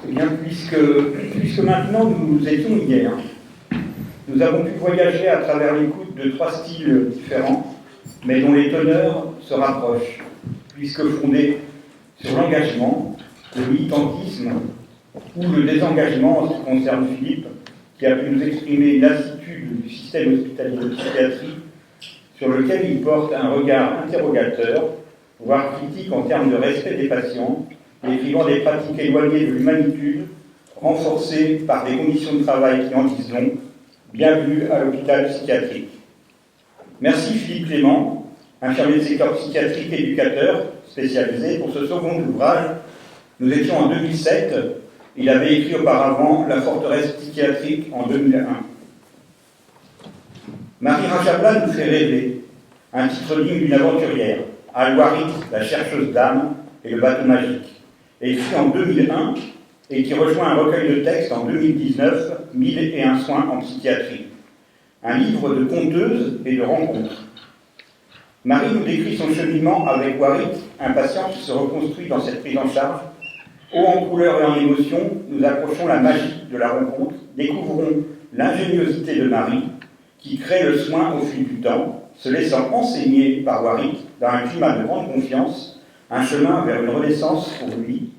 Eh bien, puisque maintenant nous étions hier, nous avons pu voyager à travers l'écoute de 3 styles différents, mais dont les teneurs se rapprochent, puisque fondés sur l'engagement, le militantisme ou le désengagement en ce qui concerne Philippe, qui a pu nous exprimer une lassitude du système hospitalier de psychiatrie, sur lequel il porte un regard interrogateur, voire critique en termes de respect des patients, décrivant des pratiques éloignées de l'humanitude, renforcées par des conditions de travail qui en disent long. Bienvenue à l'hôpital psychiatrique. Merci Philippe Clément, infirmier de secteur psychiatrique et éducateur spécialisé, pour ce second ouvrage. Nous étions en 2007. Il avait écrit auparavant La forteresse psychiatrique en 2001. Marie Rajabla nous fait rêver, un titre digne d'une aventurière, Al-Warit, la chercheuse d'âme et le bateau magique, écrit en 2001 et qui rejoint un recueil de textes en 2019, 1001 soins en psychiatrie, un livre de conteuses et de rencontres. Marie nous décrit son cheminement avec Warit, un patient qui se reconstruit dans cette prise en charge. Haut en couleurs et en émotions, nous approchons la magie de la rencontre, découvrons l'ingéniosité de Marie, qui crée le soin au fil du temps, se laissant enseigner par Warit dans un climat de grande confiance, un chemin vers une renaissance pour lui,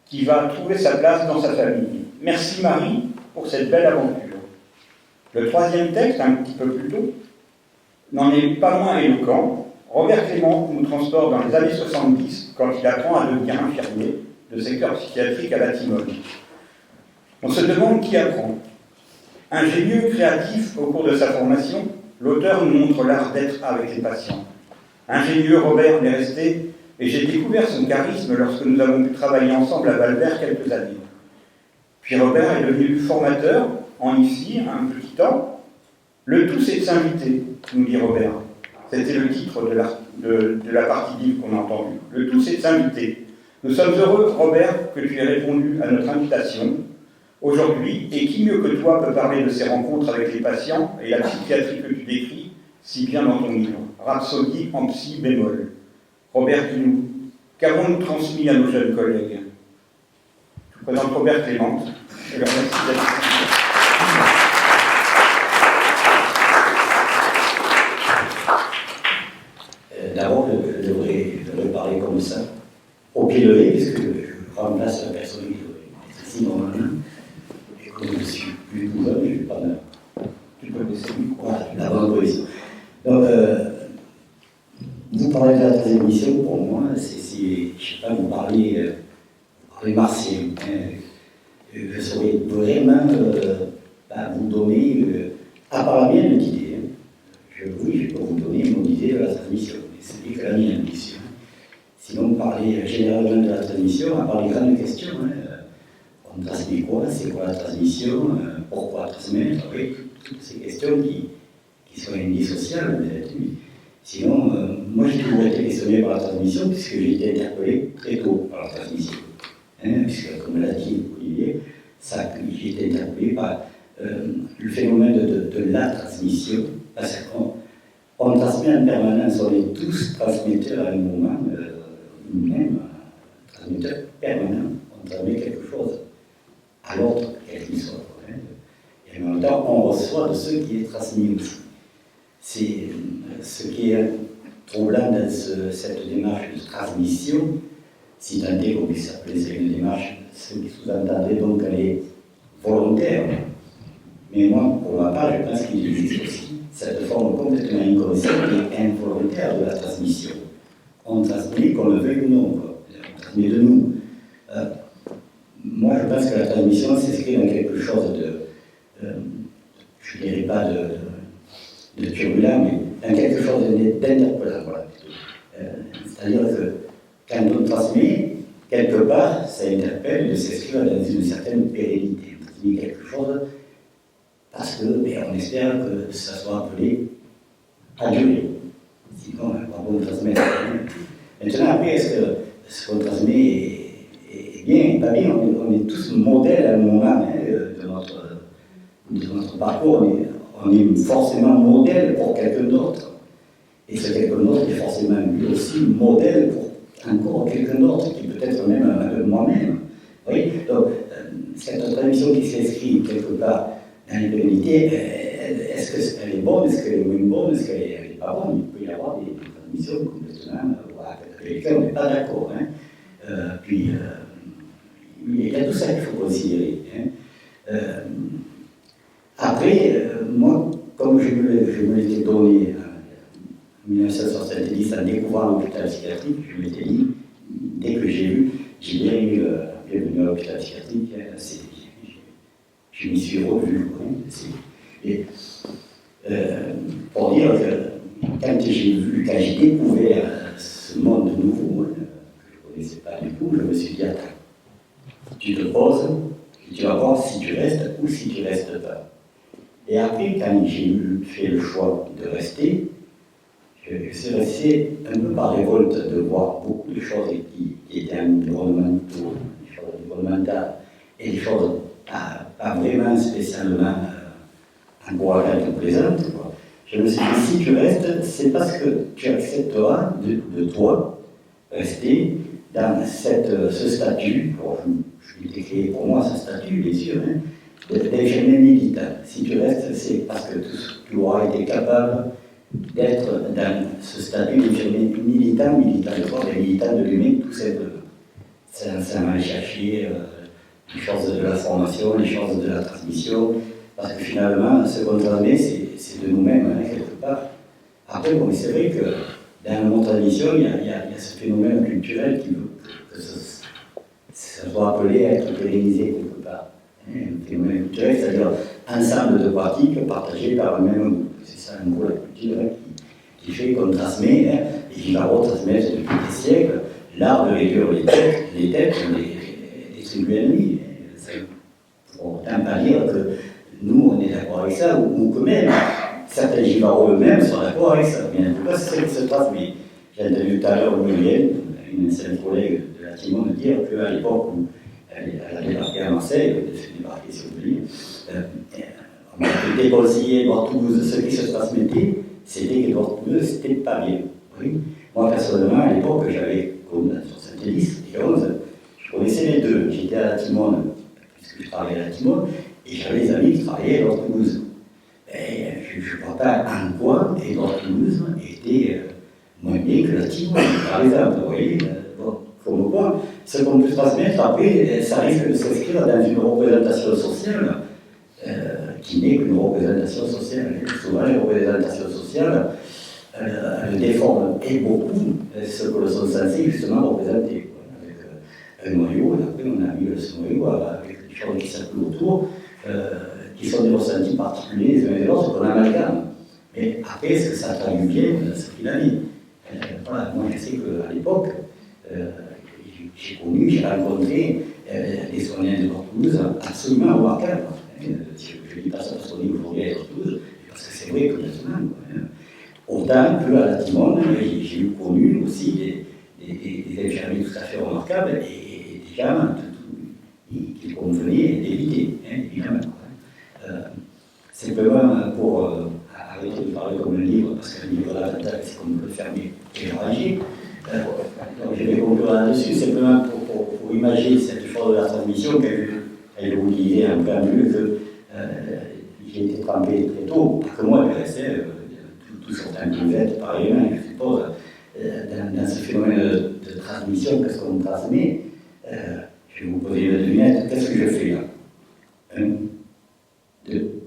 qui va trouver sa place dans sa famille. Merci Marie pour cette belle aventure. Le troisième texte, un petit peu plus tôt, n'en est pas moins éloquent. Robert Clément nous transporte dans les années 70, quand il apprend à devenir infirmier de secteur psychiatrique à la Timone. On se demande qui apprend. Ingénieux, créatif au cours de sa formation, l'auteur nous montre l'art d'être avec les patients. Ingénieux, Robert n'est resté, et j'ai découvert son charisme lorsque nous avons pu travailler ensemble à Valbert quelques années. Puis Robert est devenu formateur en IFSI un petit temps. Le tout, c'est de s'inviter, nous dit Robert. C'était le titre de la partie livre qu'on a entendue. Le tout, c'est de s'inviter. Nous sommes heureux, Robert, que tu aies répondu à notre invitation aujourd'hui, et qui mieux que toi peut parler de ces rencontres avec les patients et la psychiatrie que tu décris si bien dans ton livre, Rhapsodie en psy bémol. Robert, dis-nous, qu'avons-nous transmis à nos jeunes collègues? Je vous présente Robert Clément, et leur remercie d'être ici. D'abord, je devrais parler comme ça, au pied levé, puisque je remplace la personne qui devrait être ici normalement. Et comme je suis plus tout jeune, je ne vais pas me... Tu peux laisser lui. Voilà, la bonne position. Donc, vous parlez de la transmission, pour moi, c'est si, je ne sais pas, vous parlez martien. Je saurais vraiment vous donner, à part la mienne, une idée. Oui, je peux vous donner mon idée de la transmission, mais c'est que la mienne, ici. Sinon, parler généralement de la transmission, à part les grandes questions, on transmet quoi, c'est quoi la transmission, pourquoi transmettre, oui, toutes ces questions qui sont indissociables. Sinon, moi j'ai toujours été questionné par la transmission, puisque j'ai été interpellé très tôt par la transmission. Puisque, comme l'a dit Olivier, j'ai été interpellé par le phénomène de la transmission, parce qu'on transmet en permanence, on est tous transmetteurs à un moment, nous-mêmes, transmetteurs permanents, on transmet quelque chose à l'autre, quel qu'il soit. Et en même temps, on reçoit de ceux qui est transmis aussi. C'est ce qui est troublant dans cette démarche de transmission, si tant est qu'on puisse appeler ça une démarche, ce qui sous-entendait donc qu'elle est volontaire. Mais moi, pour ma part, je pense qu'il existe aussi cette forme complètement inconsciente et involontaire de la transmission. On transmet qu'on le veuille ou non, quoi. On transmet de nous. Moi, je pense que la transmission s'inscrit dans quelque chose de, je ne dirais pas de turbulent, mais dans quelque chose d'interpellant. Voilà. C'est-à-dire que quand on transmet, quelque part, ça interpelle de s'inscrire dans une certaine pérennité. On transmet quelque chose parce que, on espère que ça soit appelé à durer. Sinon, on va transmettre. Maintenant, après, est-ce que ce qu'on transmet est bien, pas bien? On est tous modèles à un moment de notre parcours. On est forcément modèle pour quelqu'un d'autre. Et ce quelqu'un d'autre est forcément lui aussi modèle pour encore quelqu'un d'autre, qui peut être même moi-même. Vous voyez, donc, cette transmission qui s'inscrit quelque part dans l'humanité, est-ce qu'elle est bonne, est-ce qu'elle est moins bonne, est-ce qu'elle n'est pas bonne? Il peut y avoir des transmissions complètement avec lesquelles on n'est pas d'accord. Hein. Puis, il y a tout ça qu'il faut considérer. Hein. Après, moi, comme je me l'étais donné en 1970 en découvrant l'hôpital psychiatrique, je m'étais dit, dès que j'ai bien eu bienvenue à l'hôpital psychiatrique, je m'y suis revu. Et, pour dire que quand j'ai découvert ce monde nouveau, que je ne connaissais pas du tout, je me suis dit, attends, tu te poses, et tu vas voir si tu restes ou si tu ne restes pas. Et après, quand j'ai fait le choix de rester, je suis resté un peu par révolte de voir beaucoup de choses qui étaient environnementales et des choses pas vraiment spécialement encourageantes ou plaisantes. Je me suis dit, si tu restes, c'est parce que tu accepteras de toi rester dans ce statut. Je l'ai créé pour moi, ce statut, bien sûr, hein, d'infirmier militant. Si tu restes, c'est parce que tu auras été capable d'être dans ce statut d'infirmier militant de quoi? Militant de l'humain, tout simplement. Sans aller chercher les choses de la formation, les choses de la transmission, parce que finalement, ce qu'on transmet, c'est de nous-mêmes, hein, quelque part. Après, bon, c'est vrai que dans notre tradition, il y a ce phénomène culturel qui veut que ça soit appelé à être pérennisé quelque part. Un phénomène culturel, c'est-à-dire ensemble de pratiques partagées par le même groupe. C'est ça, en gros, la culture qui fait qu'on transmet, hein, et qui va retransmettre depuis des siècles, l'art de réduire les têtes des tribus ennemies. Pour autant pas dire que nous, on est d'accord avec ça, ou que même certains givarots eux-mêmes sont d'accord avec ça. Mais en tout cas, c'est ça qui se transmet. J'ai entendu tout à l'heure Muriel, une ancienne collègue de la Timone, dire qu'à l'époque où elle a débarqué à Marseille, elle s'est débarquée sur le lit, on a déconseillé Édouard Toulouse. Ce qui se transmettait, c'était qu'Édouard Toulouse, c'était pas bien. Oui. Moi, personnellement, à l'époque, j'avais, comme sur Saint-Élis, et 11, je connaissais les deux. J'étais à la Timone, puisque je travaillais à la Timone, et j'avais des amis qui travaillaient à Édouard Toulouse. Et je ne vois pas en quoi Édouard Toulouse était moins bien que la Timone, par exemple. Vous voyez, comme quoi, ce qu'on peut transmettre après, ça risque de s'inscrire dans une représentation sociale qui n'est qu'une représentation sociale. Souvent, les représentations sociales déforment et beaucoup ce que sont censés justement représenter. Avec un noyau, et après on a mis ce noyau avec des choses qui circulent autour, qui sont des ressentis particuliers les uns et les autres qu'on amalgame. Mais après, est-ce que ça traduit bien ce qu'il a dit? Voilà, moi je sais qu'à l'époque, j'ai rencontré des soignants de Toulouse absolument remarquables. Je ne dis pas ça parce qu'on est aujourd'hui à Toulouse, parce que c'est vrai complètement. Autant qu'à la Timone, j'ai connu aussi des infirmiers tout à fait remarquables et des gens qu'il convenait d'éviter, évidemment. Simplement pour arrêter de parler comme un livre, parce qu'un livre d'avantage, c'est qu'on peut le fermer et le ranger. Donc je vais conclure là-dessus, simplement pour imaginer cette chose de la transmission qu'elle vous disait un peu en mieux que j'ai été trempé très tôt, pas que moi, mais restait tout sur un cuvette par les mains, je suppose, dans ce phénomène de transmission, qu'est-ce qu'on transmet? Je vais vous poser une devinette, qu'est-ce que je fais là? 1, 2,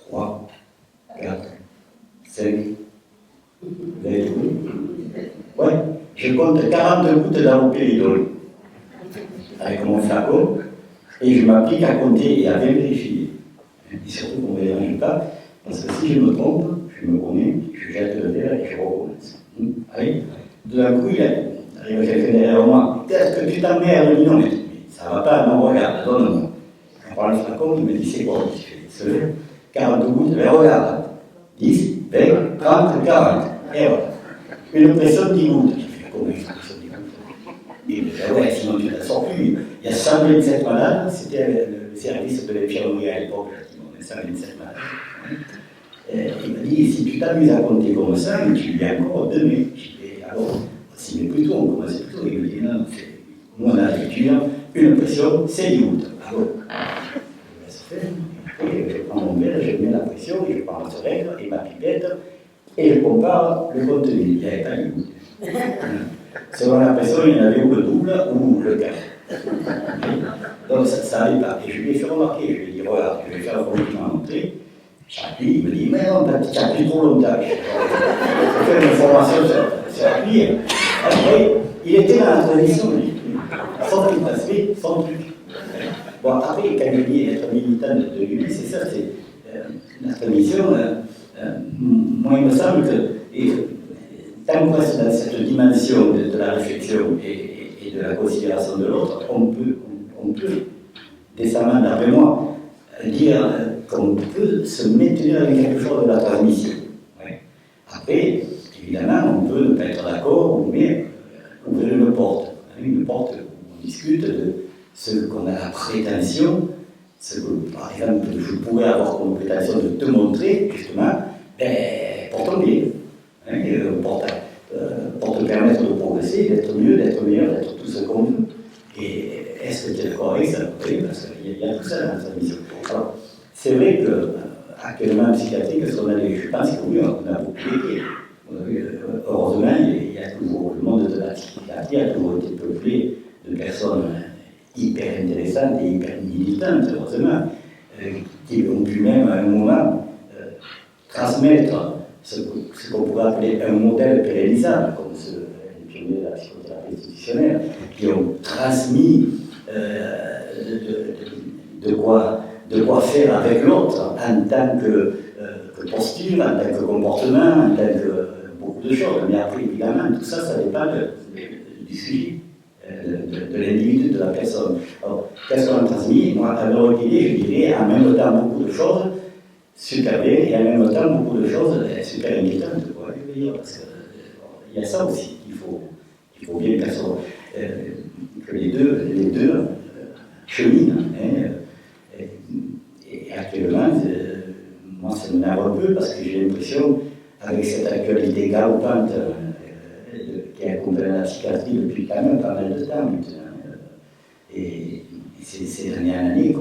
3, 4, 5, vous avez trouvé? Ouais, je compte 40 gouttes d'alopéridol avec mon flacon et je m'applique à compter et à vérifier. Et surtout qu'on ne me dérange pas, parce que si je me trompe, je me connais, je jette le verre et je recommence. Allez, tout d'un coup, il arrive quelqu'un derrière moi. Qu'est-ce que tu t'emmerdes? Je dis non, mais ça va pas, non, regarde, donne-moi. Je prends le flacon, il me dit c'est quoi? Je fais 40 gouttes, mais regarde. 10, 20, 30, 40. Et voilà. Une pression de 10 gouttes. Je fais comment une pression de 10 gouttes? Il me dit ouais, sinon tu ne la sors plus. Il y a 127 malades, c'était le service de l'infirmerie à l'époque, on a 127 malades. Il m'a dit, si tu t'amuses à compter comme ça, tu lui as encore demain. Je dis, alors, si mais plutôt, on commençait plutôt. Il me dit, non, nous on a l'habitude, une impression, c'est Hollywood. Alors, je laisse faire, et je prends mon verre, je mets la pression, je prends ma seringue et ma pipette, et je compare le contenu. Il n'y avait pas Hollywood. Selon l'impression, il y en avait ou le double ou le quart. Donc ça n'allait pas. Et je lui ai fait remarquer, je lui ai dit, regarde, je vais faire le compliment à l'entrée. J'appuie, il me dit, mais non, tu appuies trop longtemps. Je fais une formation sur appuyer. Après, il était dans la tradition, lui. Sans tout aspect, sans truc. Bon, après, quand je dis être militant de lui, c'est ça, c'est la tradition. Moi, il me semble que tant qu'on reste dans cette dimension de la réflexion et de la considération de l'autre, on peut décemment, d'après moi, dire qu'on peut se maintenir avec quelque chose de la transmission. Ouais. Après, évidemment, on peut ne pas être d'accord, mais ouvrir une porte où on discute de ce qu'on a la prétention, ce que, par exemple, je pourrais avoir comme prétention de te montrer, justement, pour ton bien, pour te permettre de progresser, d'être mieux, d'être meilleur, d'être tout ce qu'on veut. Et est-ce que tu es d'accord avec ça? Oui, parce qu'il y a tout ça dans cette mission. Alors, c'est vrai qu'actuellement, en psychiatrie, je pense que oui, on a beaucoup aidé. Heureusement, il y a toujours, le monde de la psychiatrie a toujours été peuplé de personnes hyper intéressantes et hyper militantes, heureusement, qui ont pu même à un moment transmettre ce qu'on pourrait appeler un modèle pérennisable, comme les pionniers de la psychothérapie institutionnelle, qui ont transmis de quoi faire avec l'autre en tant que posture, en tant que comportement, en tant que beaucoup de choses. Mais après, évidemment, tout ça, ça dépend du sujet, de l'individu, de la personne. Alors, qu'est-ce qu'on a transmis? Moi, à l'heure qu'il est, je dirais en même temps beaucoup de choses super bien et en même temps beaucoup de choses super inquiétantes, quoi, je veux dire, parce qu'il y a ça aussi qu'il faut bien que les deux cheminent. Et actuellement, moi ça m'énerve un peu parce que j'ai l'impression, avec cette actualité galopante qui accompagne la psychiatrie depuis quand même pas mal de temps maintenant, et c'est d'année en année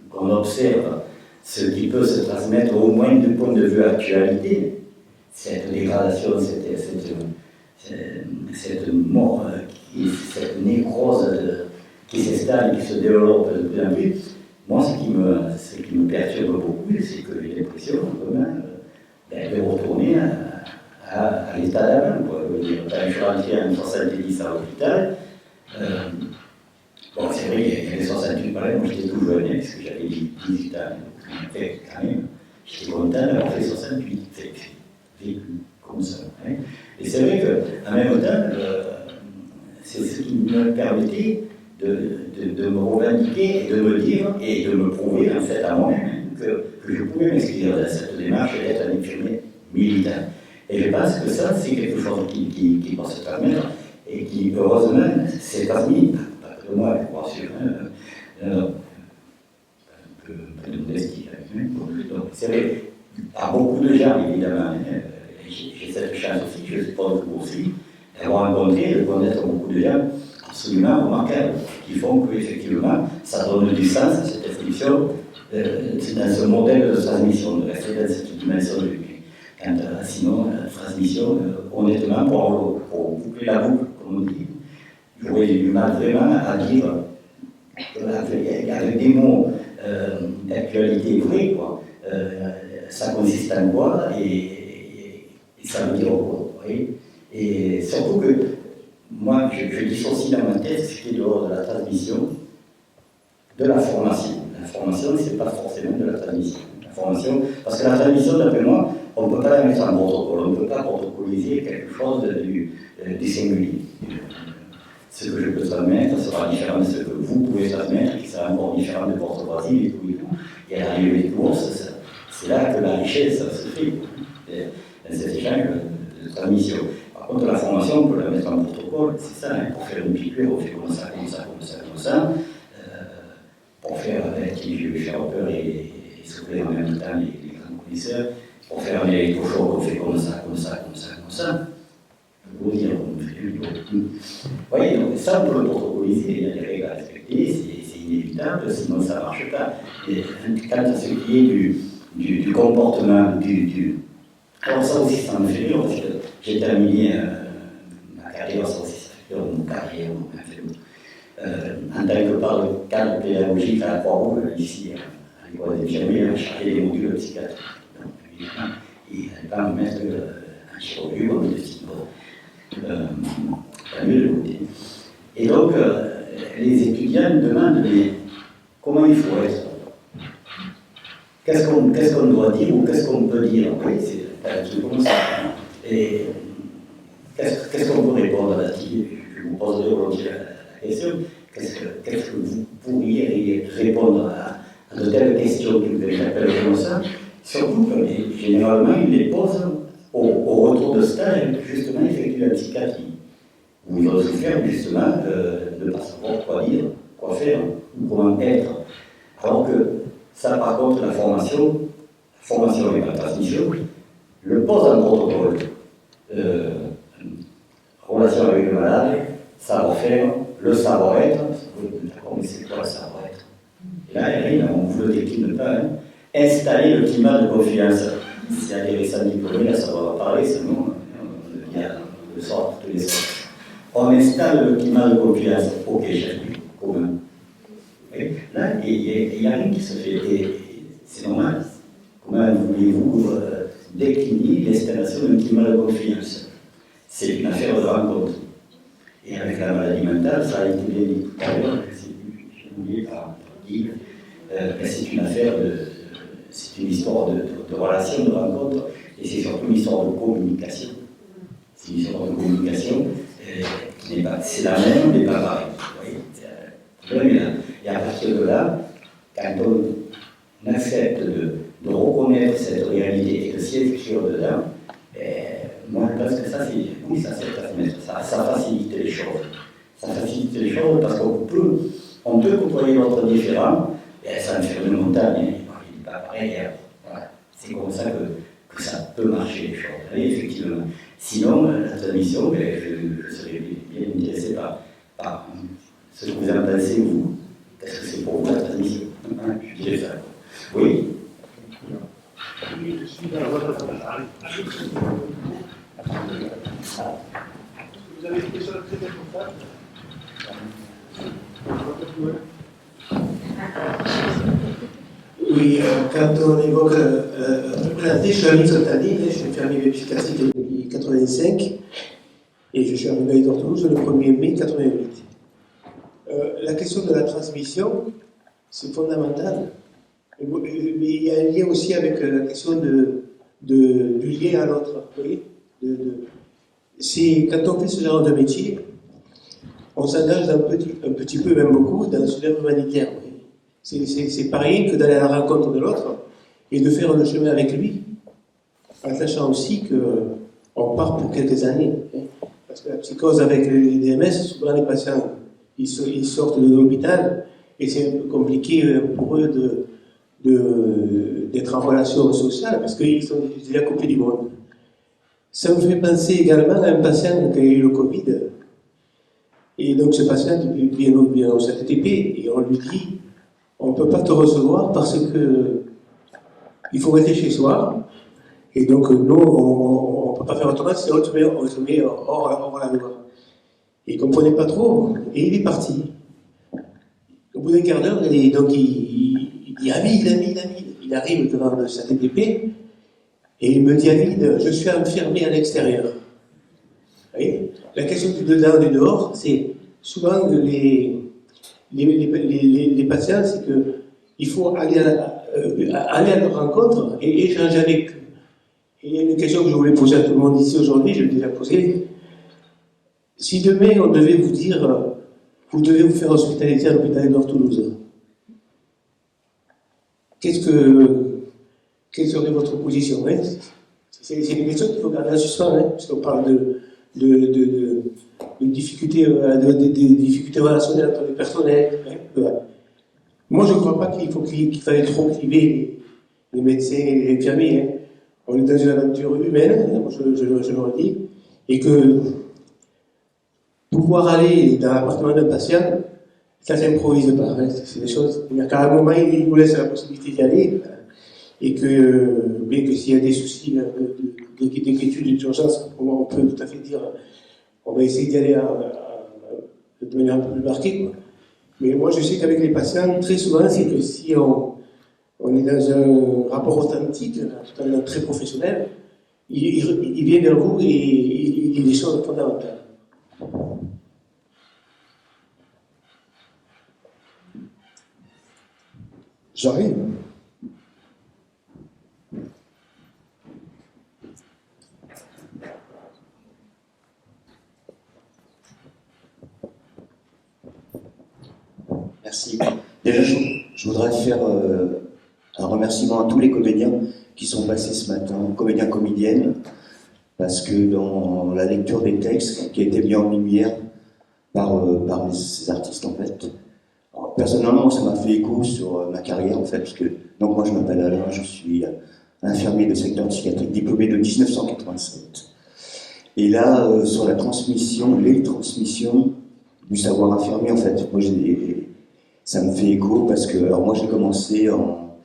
qu'on observe ce qui peut se transmettre au moins du point de vue actualité, cette dégradation, cette mort, cette nécrose qui s'installe et qui se développe de plus en plus. Moi, ce qui me perturbe beaucoup, c'est que j'ai l'impression de retourner à l'état d'avant. Quand je suis rentré en 70 à l'hôpital, bon, c'est vrai qu'il y avait 68 par là, moi j'étais tout jeune, parce que j'avais 18 ans. Fait, quand même, j'étais content d'avoir fait 68, vécu comme ça. Hein. Et c'est vrai qu'en même temps, c'est ce qui me permettait de me revendiquer et de me dire et de me prouver en fait à moi-même que je pouvais m'inscrire dans cette démarche d'être un infirmier militant. Et je pense que ça, c'est quelque chose qui va se transmettre et qui, heureusement, s'est transmis, pas que de moi, je crois, sûr. Un peu de modestie. Donc, c'est vrai, à beaucoup de gens, évidemment, j'ai cette chance aussi, je suppose que vous aussi, d'avoir rencontré, de connaître beaucoup de gens absolument remarquables, qui font qu'effectivement, ça donne du sens à cette inscription dans ce modèle de transmission, de rester dans cette dimension de vie. Sinon, la transmission, honnêtement, pour boucler la boucle, comme on dit, j'aurais du mal vraiment à dire, avec des mots d'actualité vraie, quoi. Ça consiste en quoi et ça veut dire quoi. Et surtout que moi, je dissocie dans ma tête ce qui est dehors de la transmission de la formation. La formation, ce n'est pas forcément de la transmission. La formation, parce que la transmission, d'après moi, on ne peut pas la mettre en protocole, on ne peut pas protocoliser quelque chose du singulier. Ce que je peux transmettre sera différent de ce que vous pouvez transmettre, qui sera encore différent de votre voisine et tout et tout. Et à l'arrivée des courses, c'est là que la richesse se fait, dans cet échange de transmission. Par contre, la formation, on peut la mettre en protocole, c'est ça, hein, pour faire une piqûre, on fait comme ça, comme ça, comme ça, comme ça. Pour faire avec les chirurgiens et souffler en même temps les grands connaisseurs, pour faire un électrochoc, on fait comme ça, comme ça, comme ça, comme ça. Je peux vous dire, on fait plus haut. Vous voyez, donc ça, on peut le protocoliser, il y a des règles à respecter, c'est inévitable, sinon ça ne marche pas. Et quant à ce qui est du comportement, alors ça aussi, ça me fait rire, parce que j'ai terminé ma carrière, ça aussi, ça fait rire, mon carrière, en tant que cadre pédagogique à la Croix-Rouge, ici, à l'école d'infirmiers, chargé des modules psychiatriques. Donc, évidemment, il n'allait pas me mettre un chirurgie ou un médecin. Pas mieux de côté. Et donc, les étudiants me demandent, mais comment il faut être? Qu'est-ce qu'on doit dire ou qu'est-ce qu'on peut dire? Oui, c'est un truc comme ça. Et qu'est-ce qu'on peut répondre là-dessus? Je vous poserai aujourd'hui la question. Qu'est-ce que vous pourriez répondre à de telles questions que vous appellent comme ça? Surtout que généralement, ils les posent au retour de stage, justement, effectuer la psychiatrie. Où ils ont souffert, justement, de ne pas savoir quoi dire, quoi faire, ou comment être. Alors que ça, par contre, la formation et la transmission, le pose en protocole. Relation avec le malade, savoir-faire, le savoir-être. D'accord, mais c'est quoi le savoir-être? Là, on vous le décline pas. Hein. Installer le climat de confiance. S'il y a des récents diplômés, là, ça va parler, sinon, il y a de sorte, tous les sortes. On installe le climat de confiance. Ok, chef, commun. Là, il n'y a rien qui se fait. Et c'est normal. Comment voulez-vous décliner l'installation d'un climat de confiance? C'est une affaire de rencontre. Et avec la maladie mentale, ça a été bien dit tout à l'heure, j'ai oublié par Yves, c'est une affaire c'est une histoire de relation, de rencontre, et c'est surtout une histoire de communication. C'est une histoire de communication qui n'est pas, c'est la même, mais pas pareille. Vous voyez, et à partir de là, quand on accepte de reconnaître cette réalité et de s'y inscrire dedans, moi je pense que ça, ça facilite les choses. Ça facilite les choses parce qu'on peut côtoyer notre différent, et ça me fait une montagne, il n'est pas pareil. Voilà. C'est comme ça que ça peut marcher les choses. Et effectivement. Sinon, la transmission, je serais bien intéressé par ce que vous en pensez, vous. Qu'est-ce que c'est pour vous la transmission? Je dirais ça. Oui. Vous avez une question très importante. Oui, quand on évoque je suis un cette année, je suis infirmier psychiatrique depuis 1985 et je suis arrivé à Toulouse le 1er mai 1988. La question de la transmission, c'est fondamental. Mais il y a un lien aussi avec la question du lien à l'autre. C'est quand on fait ce genre de métier, on s'engage un petit peu, même beaucoup, dans une œuvre humanitaire. C'est pareil que d'aller à la rencontre de l'autre et de faire le chemin avec lui, en sachant aussi qu'on part pour quelques années. Parce que la psychose avec les DMS, souvent les patients ils sortent de l'hôpital et c'est un peu compliqué pour eux d'être en relation sociale parce qu'ils sont déjà coupés du monde. Ça me fait penser également à un patient qui a eu le Covid. Et donc ce patient vient au CTTP et on lui dit on ne peut pas te recevoir parce que il faut rester chez soi. Et donc nous, on ne peut pas faire autrement, sinon on se met hors la loi. Et il ne comprenait pas trop, et il est parti. Au bout d'un quart d'heure, donc il dit Avid, il arrive devant le CTTP, et il me dit Avid, je suis enfermé à l'extérieur. Vous voyez, la question du dedans et du dehors, c'est souvent les patients, c'est qu'il faut aller à leur rencontre et échanger avec eux. Et il y a une question que je voulais poser à tout le monde ici aujourd'hui, je l'ai déjà posée. Si demain on devait vous dire, vous devez vous faire hospitaliser à l'hôpital de Toulouse, quelle serait votre position? C'est une question qu'il faut garder en suspens, parce qu'on parle de difficultés, difficultés relationnelles entre les personnels. Moi, je ne crois pas qu'il fallait trop cliver les médecins et les infirmiers. On est dans une aventure humaine, je le redis, et que pouvoir aller dans l'appartement d'un patient, ça ne s'improvise pas. Hein. C'est des choses. Il y a qu'à un moment, il nous laisse la possibilité d'y aller. Et que, bien que s'il y a des soucis d'inquiétude, d'urgence, on peut tout à fait dire, on va essayer d'y aller de manière un peu plus marquée. Quoi. Mais moi, je sais qu'avec les patients, très souvent, c'est que si on est dans un rapport authentique, très professionnel, il vient vers vous et il dit des choses fondamentales. J'arrive. Merci. Déjà, je voudrais faire un remerciement à tous les comédiens qui sont passés ce matin, comédiens, comédiennes, parce que dans la lecture des textes qui a été mis en lumière par ces artistes, en fait, alors, personnellement, ça m'a fait écho sur ma carrière, en fait, parce que donc moi, je m'appelle Alain, je suis infirmier de secteur psychiatrique, diplômé de 1987. Et là, sur la transmission, les transmissions du savoir infirmier, en fait, moi, ça me fait écho parce que, alors moi j'ai commencé dans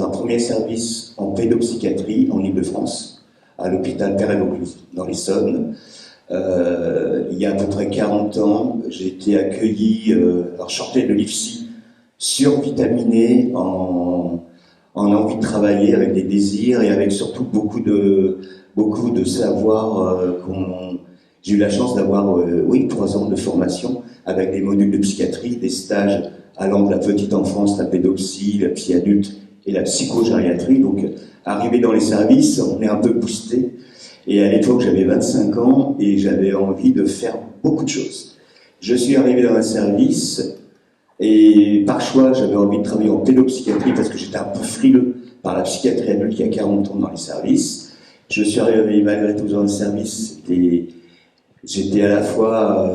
un premier service en pédopsychiatrie en Île-de-France, à l'hôpital Père et Vaucluse, dans l'Essonne. Il y a à peu près 40 ans, j'ai été accueilli, alors je sortais de l'IFSI, survitaminé, en envie de travailler, avec des désirs et avec surtout beaucoup de savoir j'ai eu la chance d'avoir 3 ans de formation avec des modules de psychiatrie, des stages allant de la petite enfance, la pédopsie, la psy adulte et la psychogériatrie. Donc, arrivé dans les services, on est un peu boosté. Et à l'époque, j'avais 25 ans et j'avais envie de faire beaucoup de choses. Je suis arrivé dans un service et par choix, j'avais envie de travailler en pédopsychiatrie parce que j'étais un peu frileux par la psychiatrie adulte il y a 40 ans dans les services. Je suis arrivé malgré tout dans le service. J'étais à la fois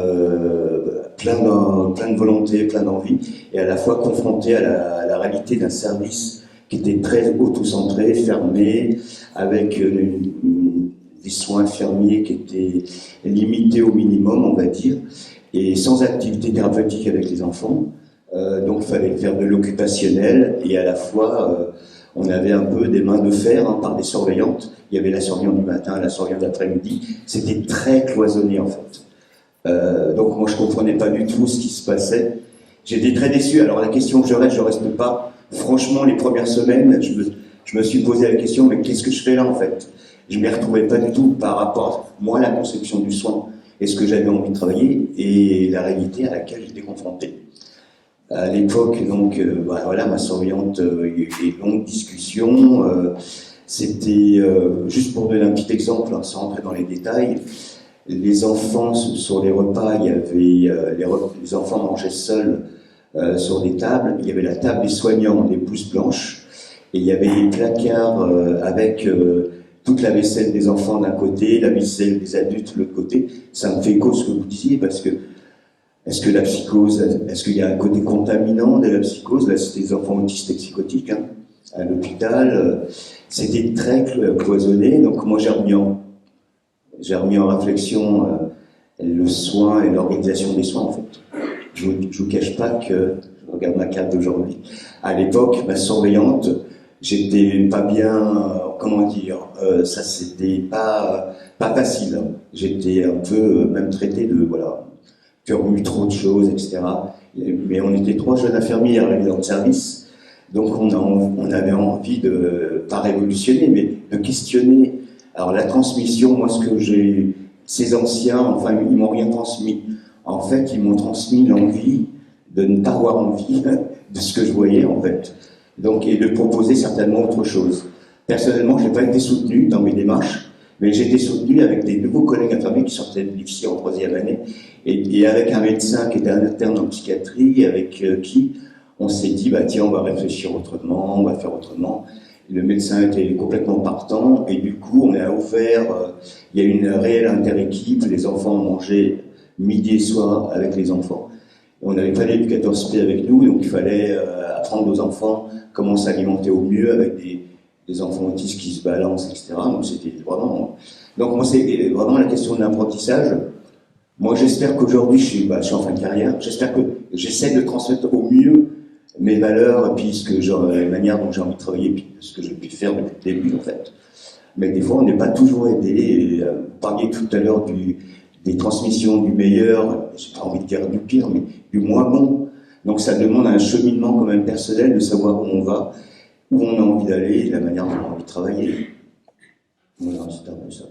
plein de volonté, plein d'envie, et à la fois confronté à la réalité d'un service qui était très auto-centré, fermé, avec des soins infirmiers qui étaient limités au minimum, on va dire, et sans activité thérapeutique avec les enfants. Donc il fallait faire de l'occupationnel, et à la fois on avait un peu des mains de fer par des surveillantes. Il y avait la surveillante du matin, la surveillante d'après-midi. C'était très cloisonné en fait. Donc moi je comprenais pas du tout ce qui se passait. J'étais très déçu. Alors la question que je reste pas. Franchement, les premières semaines, je me suis posé la question, mais qu'est-ce que je fais là en fait? Je m'y retrouvais pas du tout par rapport à moi, la conception du soin et ce que j'avais envie de travailler et la réalité à laquelle j'étais confronté. À l'époque, donc, voilà, ma surveillante, il y a eu des longues discussions. C'était, juste pour donner un petit exemple, sans rentrer dans les détails, les enfants, sur les repas, il y avait, les enfants mangeaient seuls sur des tables. Il y avait la table des soignants, des blouses blanches, et il y avait les placards avec toute la vaisselle des enfants d'un côté, la vaisselle des adultes de l'autre côté. Ça me fait écho ce que vous disiez, parce que est-ce que la psychose, est-ce qu'il y a un côté contaminant de la psychose? Là, c'était des enfants autistes et psychotiques, hein, à l'hôpital. C'était très cloisonné, donc moi j'ai remis en réflexion le soin et l'organisation des soins, en fait. Je vous cache pas que, je regarde ma carte d'aujourd'hui, à l'époque, ma surveillante, j'étais pas bien, comment dire, ça c'était pas facile. Hein. J'étais un peu même traité de, voilà, eu trop de choses, etc. Mais on était 3 jeunes infirmiers arrivés dans le service, donc on avait envie de, pas révolutionner, mais de questionner. Alors la transmission, moi ces anciens, enfin ils m'ont rien transmis. En fait, ils m'ont transmis l'envie de ne pas avoir envie de ce que je voyais, en fait. Donc, et de proposer certainement autre chose. Personnellement, je n'ai pas été soutenu dans mes démarches, mais j'ai été soutenu avec des nouveaux collègues infirmiers qui sortaient de l'IFSI en 3e année, et avec un médecin qui était un interne en psychiatrie, avec qui on s'est dit, bah tiens, on va réfléchir autrement, on va faire autrement. Le médecin était complètement partant, et du coup, on a ouvert, il y a une réelle interéquipe, les enfants mangeaient midi et soir avec les enfants. On n'avait pas l'éducateur spé avec nous, donc il fallait apprendre aux enfants comment s'alimenter au mieux avec des enfants autistes qui se balancent, etc. Donc c'était vraiment... Donc moi, c'est vraiment la question de l'apprentissage. Moi, j'espère qu'aujourd'hui, je suis en fin de carrière, j'espère que j'essaie de transmettre au mieux mes valeurs, et puis la manière dont j'ai envie de travailler, puis ce que j'ai pu faire depuis le début, en fait. Mais des fois, on n'est pas toujours aidé. Et, vous parliez tout à l'heure des transmissions du meilleur, j'ai pas envie de dire du pire, mais du moins bon. Donc ça demande un cheminement quand même personnel de savoir où on va, où on a envie d'aller, la manière dont on a envie de travailler. Voilà, c'est un peu ça.